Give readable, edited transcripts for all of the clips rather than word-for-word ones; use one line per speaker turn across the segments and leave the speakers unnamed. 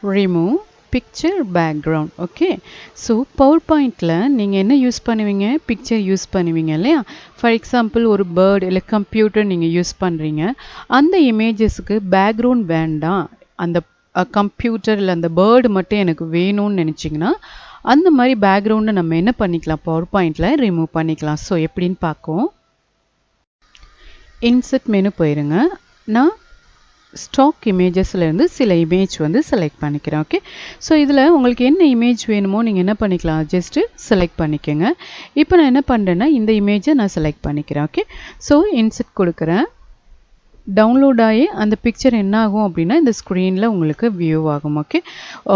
remove picture background. Okay, so PowerPointல நீங்க என்ன use பண்ணுவீங்க? picture யூஸ் பண்ணுவீங்க இல்லையா? For example ஒரு bird இல்ல computer நீங்க யூஸ் பண்றீங்க. அந்த imagesக்கு background வேண்டாம். அந்த computer இல்ல அந்த bird மட்டும் எனக்கு வேணும்னு நினைச்சீங்கன்னா அந்த மாதிரி பேக்ரவுண்டை நம்ம என்ன பண்ணிக்கலாம்? PowerPointல ரிமூவ் பண்ணிக்கலாம். ஸோ எப்படின்னு பார்ப்போம். இன்சர்ட் மெனு போயிருங்க. நான் ஸ்டாக் இமேஜஸ்லேருந்து சில இமேஜ் வந்து செலக்ட் பண்ணிக்கிறேன். ஓகே, ஸோ இதில் உங்களுக்கு என்ன இமேஜ் வேணுமோ நீங்கள் என்ன பண்ணிக்கலாம்? ஜஸ்ட்டு செலக்ட் பண்ணிக்கோங்க. இப்போ நான் என்ன பண்ணுறேன்னா இந்த இமேஜை நான் செலக்ட் பண்ணிக்கிறேன். ஓகே, ஸோ இன்சர்ட் கொடுக்குறேன். டவுன்லோட் ஆகி அந்த பிக்சர் என்ன ஆகும் அப்படின்னா இந்த ஸ்க்ரீனில் உங்களுக்கு வியூ ஆகும்.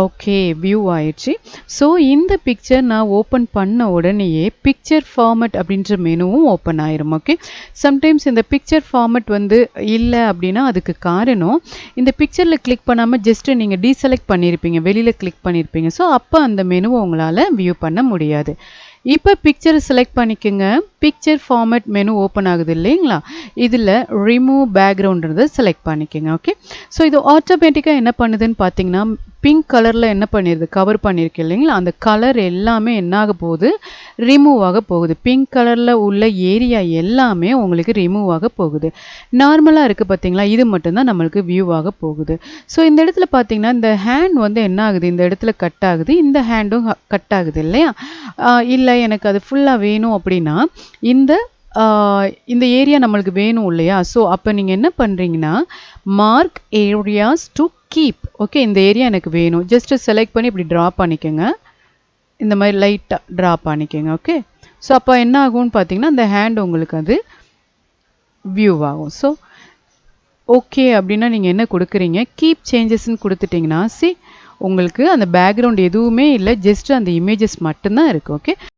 ஓகே வியூ ஆயிடுச்சு. ஸோ இந்த பிக்சர் நான் ஓப்பன் பண்ண உடனேயே பிக்சர் ஃபார்மட் அப்படின்ற மெனுவும் ஓப்பன் ஆயிரும். ஓகே, சம்டைம்ஸ் இந்த பிக்சர் ஃபார்மட் வந்து இல்லை அப்படின்னா அதுக்கு காரணம் இந்த பிக்சரில் கிளிக் பண்ணாமல் ஜஸ்ட்டு நீங்கள் டீசெலக்ட் பண்ணியிருப்பீங்க, வெளியில் கிளிக் பண்ணியிருப்பீங்க. ஸோ அப்போ அந்த மெனுவை உங்களால் வியூ பண்ண முடியாது. இப்போ பிக்சரை செலக்ட் பண்ணிக்கோங்க. பிக்சர் ஃபார்மட் மெனு ஓப்பன் ஆகுது இல்லைங்களா? இதில் ரிமூவ் பேக்ரவுண்ட்ன்றதை செலக்ட் பண்ணிக்கோங்க. ஓகே, ஸோ இது ஆட்டோமேட்டிக்காக என்ன பண்ணுதுன்னு பார்த்தீங்கன்னா பிங்க் கலரில் என்ன பண்ணிடுது? கவர் பண்ணியிருக்கு இல்லைங்களா? அந்த கலர் எல்லாமே என்ன ஆக போகுது? ரிமூவ் ஆக போகுது. பிங்க் கலரில் உள்ள ஏரியா எல்லாமே உங்களுக்கு ரிமூவ் ஆக போகுது. நார்மலாக இருக்குது பார்த்தீங்களா? இது மட்டும்தான் நம்மளுக்கு வியூ ஆக போகுது. ஸோ இந்த இடத்துல பார்த்தீங்கன்னா இந்த ஹேண்ட் வந்து என்ன ஆகுது? இந்த இடத்துல கட் ஆகுது, இந்த ஹேண்டும் கட் ஆகுது இல்லையா? இல்லை எனக்கு அது ஃபுல்லாக வேணும் அப்படின்னா இந்த ஏரியா நம்மளுக்கு வேணும் இல்லையா? ஸோ அப்போ நீங்கள் என்ன பண்ணுறீங்கன்னா mark areas to keep. Okay, இந்த ஏரியா எனக்கு வேணும். ஜஸ்ட்டு செலக்ட் பண்ணி இப்படி ட்ரா பண்ணிக்கோங்க. இந்த மாதிரி லைட்டாக ட்ரா பண்ணிக்கோங்க. ஓகே, ஸோ அப்போ என்ன ஆகும்னு பார்த்தீங்கன்னா அந்த ஹேண்ட் உங்களுக்கு அது வியூ ஆகும். ஸோ ஓகே அப்படின்னா நீங்கள் என்ன கொடுக்குறீங்க? கீப் சேஞ்சஸ்ன்னு கொடுத்துட்டிங்கன்னா உங்களுக்கு அந்த பேக்ரவுண்ட் எதுவுமே இல்லை, ஜஸ்ட் அந்த இமேஜஸ் மட்டும்தான் இருக்குது. ஓகே.